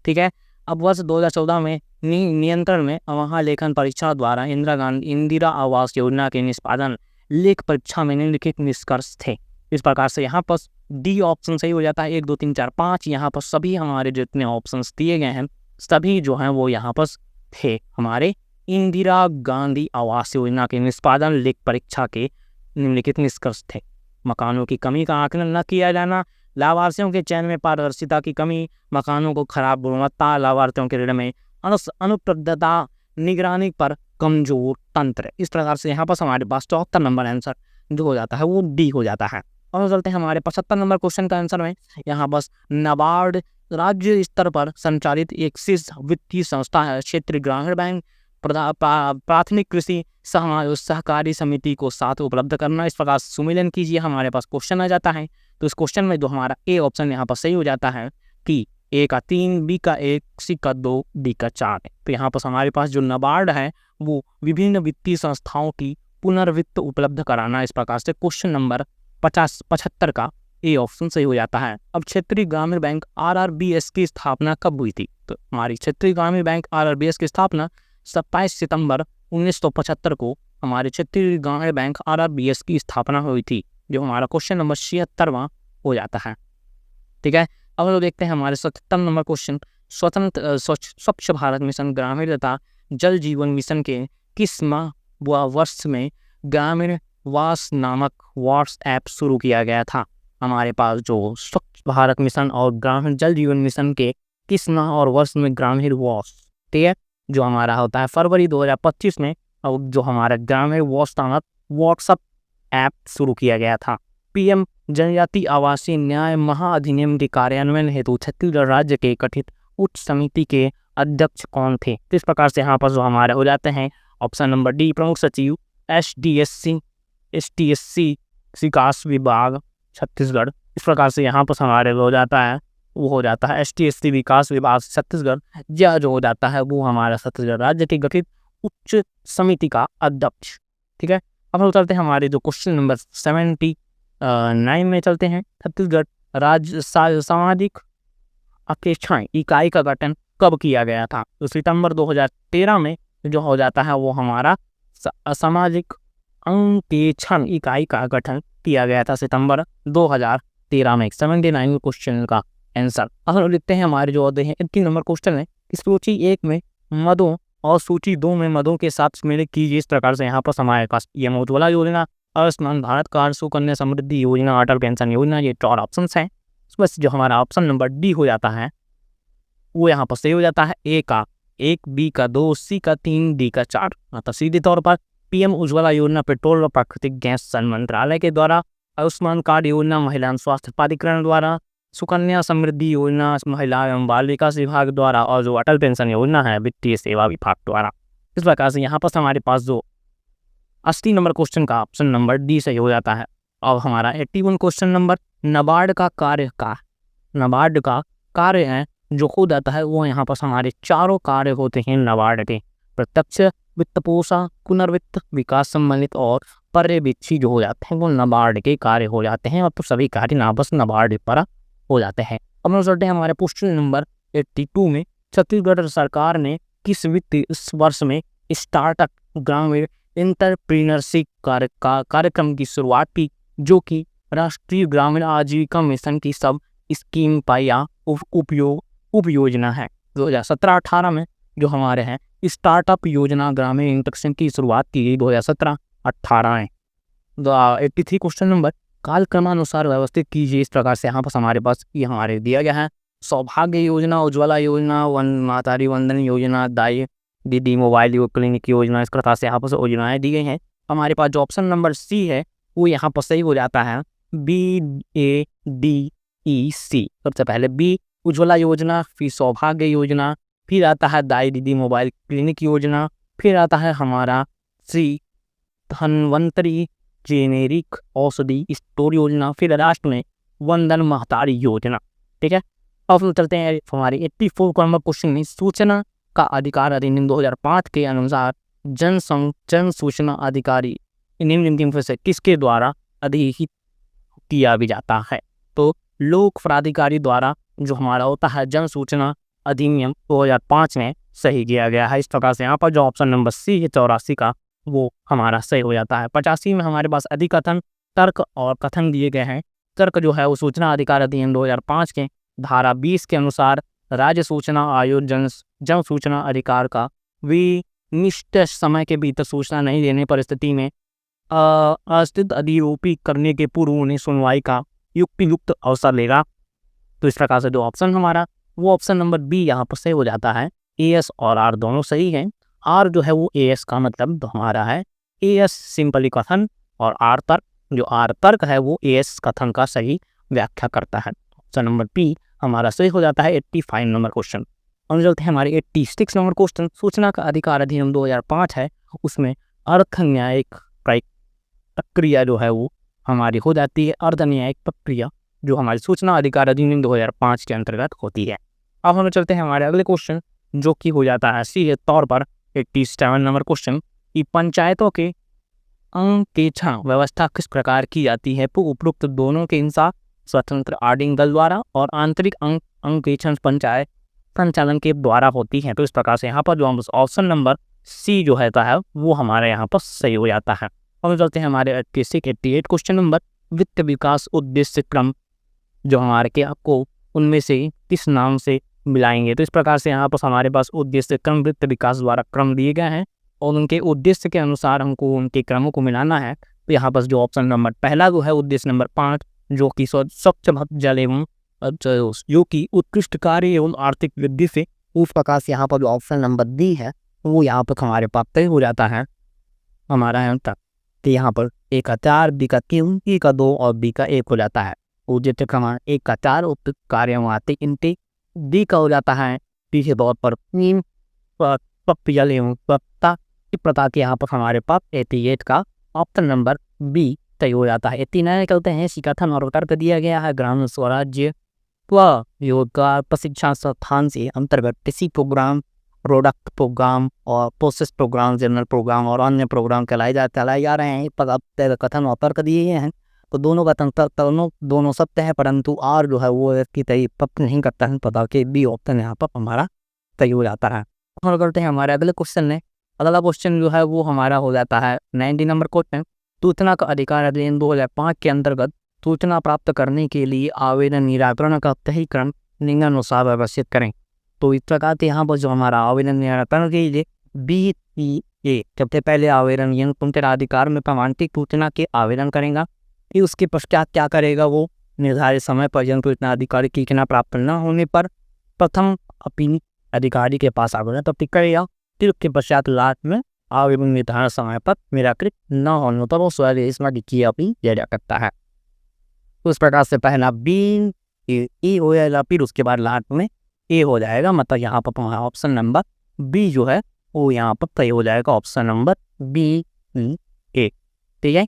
ठीक है। अब वर्ष 2014 में नियंत्रण में महालेखन परीक्षा द्वारा इंदिरा आवास योजना के निष्पादन लेख परीक्षा में निम्नलिखित निष्कर्ष थे। इस प्रकार से यहाँ पर डी ऑप्शन सही हो जाता है। 1, 2, 3, 4, 5 यहाँ पर सभी हमारे जितने ऑप्शंस दिए गए हैं सभी जो हैं वो यहाँ पर थे हमारे इंदिरा गांधी आवास योजना के निष्पादन लेख परीक्षा के निम्नलिखित निष्कर्ष थे। मकानों की कमी का आकलन न किया जाना, लाभार्थियों के चयन में पारदर्शिता की कमी, मकानों को खराब गुणवत्ता, लाभार्थियों के ऋण में अनुपलब्धता, निगरानी पर कमजोर तंत्र। इस प्रकार से यहाँ पर हमारे पास 74 नंबर आंसर जो हो जाता है वो डी हो जाता है। और चलते हैं हमारे 75 नंबर क्वेश्चन का आंसर में। यहाँ बस नाबार्ड राज्य स्तर पर संचालित एक शीर्ष वित्तीय संस्था है। क्षेत्रीय ग्रामीण बैंक प्राथमिक कृषि सहकारी समिति को साथ उपलब्ध करना। इस प्रकार सुमिलन कीजिए हमारे पास क्वेश्चन आ जाता है। तो इस क्वेश्चन में जो हमारा ए ऑप्शन यहाँ पर सही हो जाता है कि ए का 3, बी का 1, सी का 2, डी का 4 है। तो यहाँ पर हमारे पास जो नाबार्ड है वो विभिन्न वित्तीय संस्थाओं की पुनर्वित्त उपलब्ध कराना। इस प्रकार से क्वेश्चन नंबर 75 का ए ऑप्शन सही हो जाता है। अब क्षेत्रीय ग्रामीण बैंक RRBS की स्थापना कब हुई थी? तो हमारी क्षेत्रीय ग्रामीण बैंक RRBS की स्थापना 27 सितंबर 1975 को हमारे क्षेत्रीय ग्रामीण बैंक RRBS की स्थापना हुई थी, जो हमारा क्वेश्चन नंबर 76वां हो जाता है। ठीक है। अब हम लोग देखते हैं हमारे 77 नंबर क्वेश्चन। स्वच्छ भारत मिशन ग्रामीण तथा जल जीवन मिशन के किस माह व वर्ष में ग्रामीण वास नामक व्हाट्सएप शुरू किया गया था? हमारे पास जो स्वच्छ भारत मिशन और ग्रामीण जल जीवन मिशन के किस माह और वर्ष में ग्रामीण वास, ठीक है, जो हमारा होता है फरवरी 2025 में, और जो हमारा ग्रामीण वास नामक व्हाट्सएप ऐप शुरू किया गया था। PM जनजाति आवासीय न्याय महाअधिनियम के कार्यान्वयन हेतु छत्तीसगढ़ राज्य के गठित उच्च समिति के अध्यक्ष कौन थे? तो इस प्रकार से यहाँ पर जो हमारे हो जाते हैं ऑप्शन नंबर डी प्रमुख सचिव STSC विकास विभाग छत्तीसगढ़। इस प्रकार से यहाँ पर हमारे हो जाता है वो हो जाता है STSC विकास विभाग छत्तीसगढ़, या जो हो जाता है वो हमारा छत्तीसगढ़ राज्य के गठित उच्च समिति का अध्यक्ष। ठीक है। अब हम चलते हैं हमारे जो क्वेश्चन नंबर 79 में चलते हैं। छत्तीसगढ़ राज्य सामाजिक अंकेक्षण इकाई का गठन कब किया गया था? तो सितंबर 2013 में जो हो जाता है वो हमारा सामाजिक अंकेक्षण इकाई का गठन किया गया था सितंबर 2013 में। 79 क्वेश्चन का आंसर। अब हम लिखते हैं हमारे जो होते हैं 80 नंबर क्वेश्चन है। सूची 1 में मदों और सूची 2 में मदों के साथ मेल कीजिए। इस प्रकार से यहाँ पर हमारे पास पीएम उज्ज्वला योजना, आयुष्मान भारत कार्ड, सुकन्या समृद्धि योजना, अटल पेंशन योजना, ये 4 ऑप्शन हैं। बस जो हमारा ऑप्शन नंबर डी हो जाता है वो यहाँ पर सही हो जाता है। ए का 1, बी का 2, सी का 3, डी का 4। मतलब सीधे तौर पर पीएम उज्ज्वला योजना पेट्रोल और प्राकृतिक गैस मंत्रालय के द्वारा, आयुष्मान कार्ड योजना महिला एवं स्वास्थ्य प्राधिकरण द्वारा, सुकन्या समृद्धि योजना महिला एवं बाल विकास विभाग द्वारा, और जो अटल पेंशन योजना है वित्तीय सेवा विभाग द्वारा। इस प्रकार से यहाँ पर हमारे पास जो 80 नंबर क्वेश्चन का ऑप्शन नंबर डी सही हो जाता है। अब हमारा 81 क्वेश्चन नंबर नाबार्ड का कार्य है जो हो जाता है वो यहाँ पर हमारे चारों कार्य होते हैं नाबार्ड के। प्रत्यक्ष वित्तपोषण, पुनर्वित्त, विकास संबंधित और पर्यवेक्षी जो हो जाते हैं वो नाबार्ड के कार्य हो जाते हैं। और तो सभी कार्य ना बस नाबार्ड पर हो जाते हैं। अब हम चलते हैं हमारे क्वेश्चन नंबर 82 में। छत्तीसगढ़ सरकार ने किस वित्तीय वर्ष में स्टार्टअप ग्रामीण एंटरप्रीनरशिप कार्यक्रम की शुरुआत की, जो कि राष्ट्रीय ग्रामीण आजीविका मिशन की सब स्कीम या उपयोजना है। 2017-18 में जो हमारे हैं स्टार्टअप योजना ग्रामीण इंटरप्रेन्योरशिप की शुरुआत की गई 2017-18 में। 83 क्वेश्चन नंबर कालक्रमानुसार व्यवस्थित कीजिए। इस प्रकार से यहाँ पर हमारे पास ये हमारे दिया गया है। सौभाग्य योजना, उज्ज्वला योजना, मातारी वंदन योजना, दाई दीदी मोबाइल क्लिनिक योजना, इस प्रकार से यहाँ पर योजनाएं दी गई हैं। हमारे पास जो ऑप्शन नंबर सी है वो यहाँ पर सही हो जाता है। BADEC। सबसे पहले बी उज्ज्वला योजना, फिर सौभाग्य योजना, फिर आता है दाई दीदी मोबाइल क्लिनिक योजना, फिर आता है हमारा सी धन्वंतरी जेनेरिक औषधि स्टोर योजना, फिर राष्ट्र में वंदन महतारी योजना। ठीक है। अब हम चलते हैं हमारे 84 नंबर क्वेश्चन में। सूचना का अधिकार अधिनियम 2005 के अनुसार जन सूचना अधिकारी निम्न से किसके द्वारा अधिहित किया भी जाता है? तो लोक प्राधिकारी द्वारा जो हमारा होता है जन सूचना अधिनियम 2005 में सही किया गया है। इस प्रकार से यहाँ पर जो ऑप्शन नंबर सी है 84 का वो हमारा सही हो जाता है। 85 में हमारे पास अधिकथन, तर्क और कथन दिए गए हैं। तर्क जो है वो सूचना अधिकार अधिनियम 2005 के धारा 20 के अनुसार राज्य सूचना आयोग जन सूचना अधिकार का विनिश्चित समय के भीतर सूचना नहीं देने पर स्थिति में अस्तित्व अधिरोपी करने के पूर्व उन्हें सुनवाई का युक्त अवसर लेगा। तो इस प्रकार से जो ऑप्शन हमारा वो ऑप्शन नंबर बी यहाँ पर सही हो जाता है। AS और R दोनों सही हैं। R जो है वो AS का मतलब हमारा है AS सिंपली कथन, और R तर्क, जो R तर्क है वो AS कथन का सही व्याख्या करता है। ऑप्शन नंबर बी हमारा सही हो जाता है। 85 नंबर क्वेश्चन। और चलते हैं हमारे 86 नंबर क्वेश्चन। सूचना का अधिकार अधिनियम 2005 है, उसमें अर्थ न्यायिक प्रक्रिया जो है वो हमारी हो जाती है अर्ध न्यायिक प्रक्रिया, जो हमारी सूचना अधिकार अधिनियम 2005 के अंतर्गत होती है। अब हम चलते हैं हमारे अगले क्वेश्चन जो कि हो जाता है सीधे तौर पर 87 नंबर क्वेश्चन कि पंचायतों के अंकेक्षण व्यवस्था किस प्रकार की जाती है? तो उपरोक्त दोनों के इंसाफ स्वतंत्र ऑडिटिंग दल द्वारा और आंतरिक अंकेक्षण पंचायत संचालन के द्वारा होती है। तो इस प्रकार से यहाँ पर जो हम ऑप्शन नंबर सी जो है वो हमारे यहाँ पर सही हो जाता है। अब चलते हैं हमारे 88 क्वेश्चन नंबर वित्त विकास उद्देश्य क्रम, जो हमारे के आपको उनमें से किस नाम से मिलाएंगे? तो इस प्रकार से यहाँ पर हमारे पास उद्देश्य क्रम वित्त विकास द्वारा क्रम दिए गए हैं और उनके उद्देश्य के अनुसार हमको उनके क्रमों को मिलाना है। तो यहाँ पर जो ऑप्शन नंबर पहला जो है उद्देश्य नंबर 5 जो कि स्वच्छ जल एवं जो कि उत्कृष्ट कार्य एवं आर्थिक वृद्धि से, उस प्रकार से यहाँ पर जो ऑप्शन नंबर डी है वो यहाँ पर हमारे पास तय हो जाता है हमारा है तक। तो यहाँ पर ए का 4, बी का 3, ए का 2 और बी का 1 हो जाता है। उद्देश्य क्रम ए का 4 उत्कृष्ट कार्य एवं आर्थिक इंटे, डी का हो जाता है पीछे तौर पर जल एवं स्वच्छता। इस प्रकार के यहाँ पर हमारे पास 88 का ऑप्शन नंबर बी तय हो जाता है। 89 कहते हैं कथन और तर्क दिया गया है ग्रामीण स्वराज्य व रोजगार प्रशिक्षण संस्थान से अंतर्गत किसी प्रोग्राम, प्रोडक्ट प्रोग्राम और प्रोसेस प्रोग्राम, जनरल प्रोग्राम और अन्य प्रोग्राम चलाए जा रहे हैं। पर कथन और तर्क दिए गए हैं तो दोनों का दोनों सत्य है, परंतु आर जो है वो इसकी तय पक्ष नहीं करता है। पता कि बी ऑप्शन यहाँ पर हमारा तय हो जाता है। और करते हैं हमारे अगले क्वेश्चन में अगला क्वेश्चन जो है वो हमारा हो जाता है 90 नंबर क्वेश्चन। सूचना का अधिकार अधिनियम 2005 के अंतर्गत सूचना प्राप्त करने के लिए आवेदन निराकरण का सही क्रम निम्नानुसार व्यवस्थित करें। तो इस प्रकार से यहाँ पर जो हमारा आवेदन निराकरण के लिए BCA सबसे पहले आवेदन अधिकार में प्रमाणित सूचना के आवेदन करेगा। फिर उसके पश्चात क्या करेगा, वो निर्धारित समय पर जन सूचना अधिकारी की सूचना प्राप्त न होने पर प्रथम अपील अधिकारी के पास आवेदन प्रस्तुत करेगा। फिर उसके पश्चात लास्ट में आवेदन निर्धारण समय पर निराकृत न होने पर वो स्वदेश में लिखी अपील दिया जा सकता है। उस प्रकार से पहला B हो जाएगा, फिर उसके बाद लास्ट में A हो जाएगा। मतलब यहाँ पर हमारा ऑप्शन नंबर B जो है वो यहाँ पर सही हो जाएगा, ऑप्शन नंबर BA। ठीक है,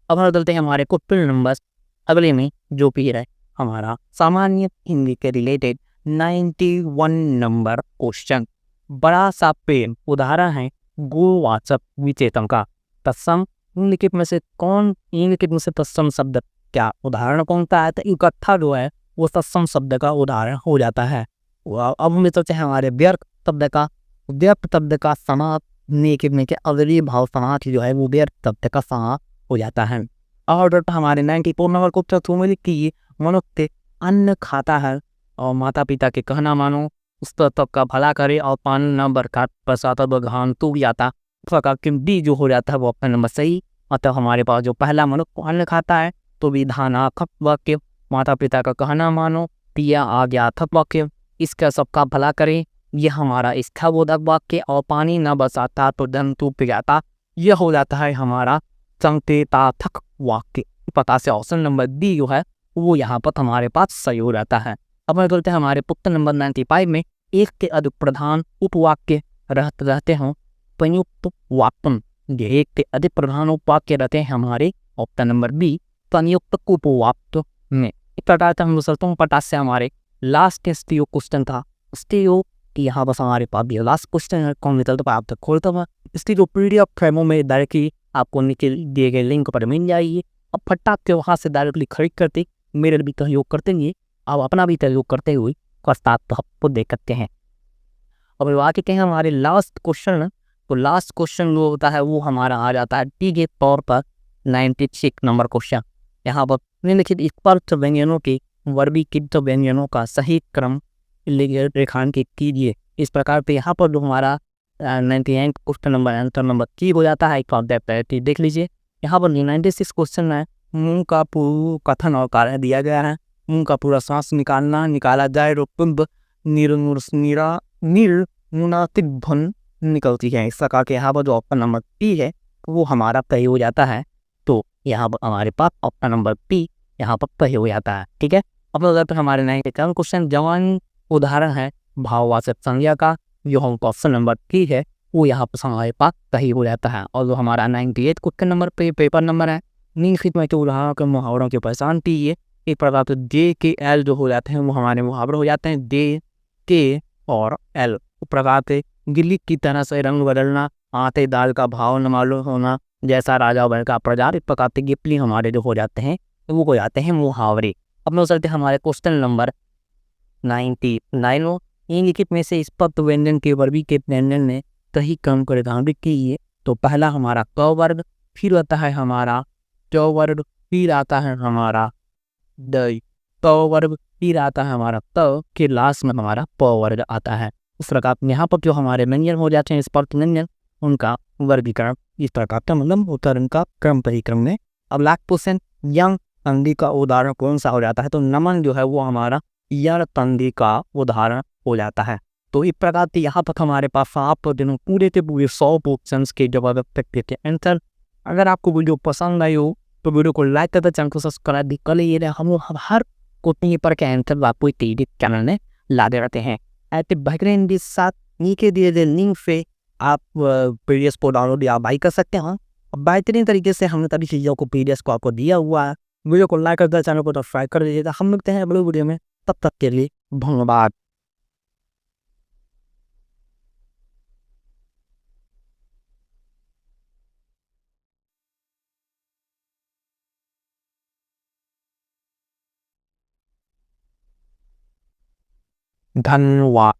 अब हम बदलते हैं हमारे क्वेश्चन नंबर अगले में, जो भी है हमारा सामान्य हिंदी के रिलेटेड 91 नंबर क्वेश्चन। बड़ा सा पेड़ उदाहरण है गोवाचक विचेतन का। तत्सम निम्नलिखित में से तत्सम शब्द क्या उदाहरण कौन सा है? तो इकट्ठा जो है वो तत्सम शब्द का उदाहरण हो जाता है। अब हम सोचते हैं हमारे व्यर्थ शब्द का समास निम्नलिखित के अवधि भाव समास जो है वो व्यर्थ शब्द का समास हो जाता है। और हमारे 94 नंबर को उत्तर कि मनुष्य अन्न खाता है और माता पिता के कहना मानो, उस तत्व का भला करे और पानी न बरसात बरसात घान तू जाता। प्रकार के डी जो हो जाता है वो ऑप्शन नंबर सही। मतलब हमारे पास जो पहला मनुष्य अन्न खाता है तो विधानात्मक वाक्य, माता पिता का कहना मानो, पिया आज्ञार्थक वाक्य, इसका सबका भला करे ये हमारा स्थबोधक वाक्य, और पानी न बरसाता तो जंतु पिघाता यह हो जाता है हमारा संकेतार्थक वाक्य। पता से ऑप्शन नंबर डी जो है वो यहाँ पर हमारे पास सही हो जाता है। अब हम बोलते हैं हमारे प्रश्न नंबर 95 में एक के अधिक प्रधान उपवाक्य रहते हैं संयुक्त वाक्य। एक के अधिक प्रधान उपवाक्य रहते हैं हमारे ऑप्शन नंबर बी संयुक्त उपवाक्य में। इस प्रकार से हम चलते हैं पटास से हमारे लास्ट स्टीओ क्वेश्चन था। स्टीओ की यहाँ बस हमारे पास भी लास्ट क्वेश्चन है, कौन निकलता तो आप तक खोलता हुआ इसकी जो PDF फ्रेमों में डायरेक्टली आपको नीचे दिए गए लिंक पर मिल जाएगी। अब फटाक के वहाँ से डायरेक्टली खरीद करते मेरे भी सहयोग करते हैं, अब अपना भी सहयोग करते हुए प्रस्ताव तो आपको देख सकते हैं। अब आगे कहें हमारे लास्ट क्वेश्चन, तो लास्ट क्वेश्चन जो होता है वो हमारा आ जाता है टी के तौर पर 96 नंबर क्वेश्चन। यहाँ पर निम्नलिखित स्पर्श व्यंजनों के वर्गीकृत व्यंजनों का सही क्रम रेखांकित कीजिए। इस प्रकार पे यहाँ पर जो हमारा 98 क्वेश्चन नंबर आंसर नंबर की हो जाता है। एक देख लीजिए, यहाँ पर 96 क्वेश्चन है मुंह का पूरा कथन और कार्य दिया गया है। मुंह का पूरा सांस निकाला जाए तो पुंब निर्मुनातिक ध्वन निकलती है। इस प्रकार के यहाँ पर जो ऑप्शन नंबर पी है वो हमारा सही हो जाता है। तो यहाँ पर हमारे पास ऑप्शन नंबर पी यहाँ पर सही हो जाता है। ठीक है, अब अगर हमारे 97 क्वेश्चन जवान उदाहरण है भाववाचक संज्ञा का, जो हम ऑप्शन नंबर पी है वो यहाँ पर हमारे पास सही हो जाता है। और जो हमारा 98 क्वेश्चन नंबर पे पेपर नंबर है निम्नलिखित में तो उदाहरणों के मुहावरों की पहचान कीजिए। एक प्रकार तो जे के एल जो हो जाते हैं वो हमारे मुहावरे हो जाते हैं दे के और एल। प्रकार से गिल्ली की तरह से रंग बदलना, आटे दाल का भाव न मालूम होना, जैसा राजा बैल का प्रचार, इस प्रकार से गिपली हमारे जो हो जाते हैं वो हो जाते हैं मुहावरे। अब लोग चलते हैं हमारे क्वेश्चन नंबर 99 निम्नलिखित में से स्पष्ट व्यंजन के वर्गीकृत व्यंजन में सही क्रम को रेखांकित कीजिए। तो पहला हमारा क वर्ग, फिर आता है हमारा च वर्ग, फिर आता है हमारा ड त वर्ग, फिर आता है हमारा त के लास्ट में हमारा प वर्ग आता है। उस प्रकार यहाँ पर जो हमारे व्यंजन हो जाते हैं स्पष्ट व्यंजन उनका वर्गीकरण इस प्रकार का मतलब उच्चारण का क्रम परिक्रम में। अब लास्ट क्वेश्चन यंग संधि का उदाहरण कौन सा हो जाता है? तो नमन जो है वो हमारा यंग संधि का उदाहरण हो जाता है। तो इस प्रकार से यहाँ पर हमारे पास आप दिनों पूरे के पूरे 100 ऑप्शन के जवाब के आंसर। अगर आपको वीडियो पसंद आई हो तो वीडियो को लाइक करते चैनल को सब्सक्राइब भी कर लीजिए। हम हर क्वेश्चन पर के आंसर आपको टीवी चैनल में लाते रहते हैं। ऐसे बेहतरीन के साथ नीचे दिए गए लिंक से आप PDF को डाउनलोड या बाई कर सकते हैं। बेहतरीन तरीके से हमने सभी चीज़ों को PDF को आपको दिया हुआ है। वीडियो को लाइक करते चैनल को सब्सक्राइब कर दीजिएगा। हम मिलते हैं अगले वीडियो में, तब तक के लिए धन्यवाद। धन्यवाद।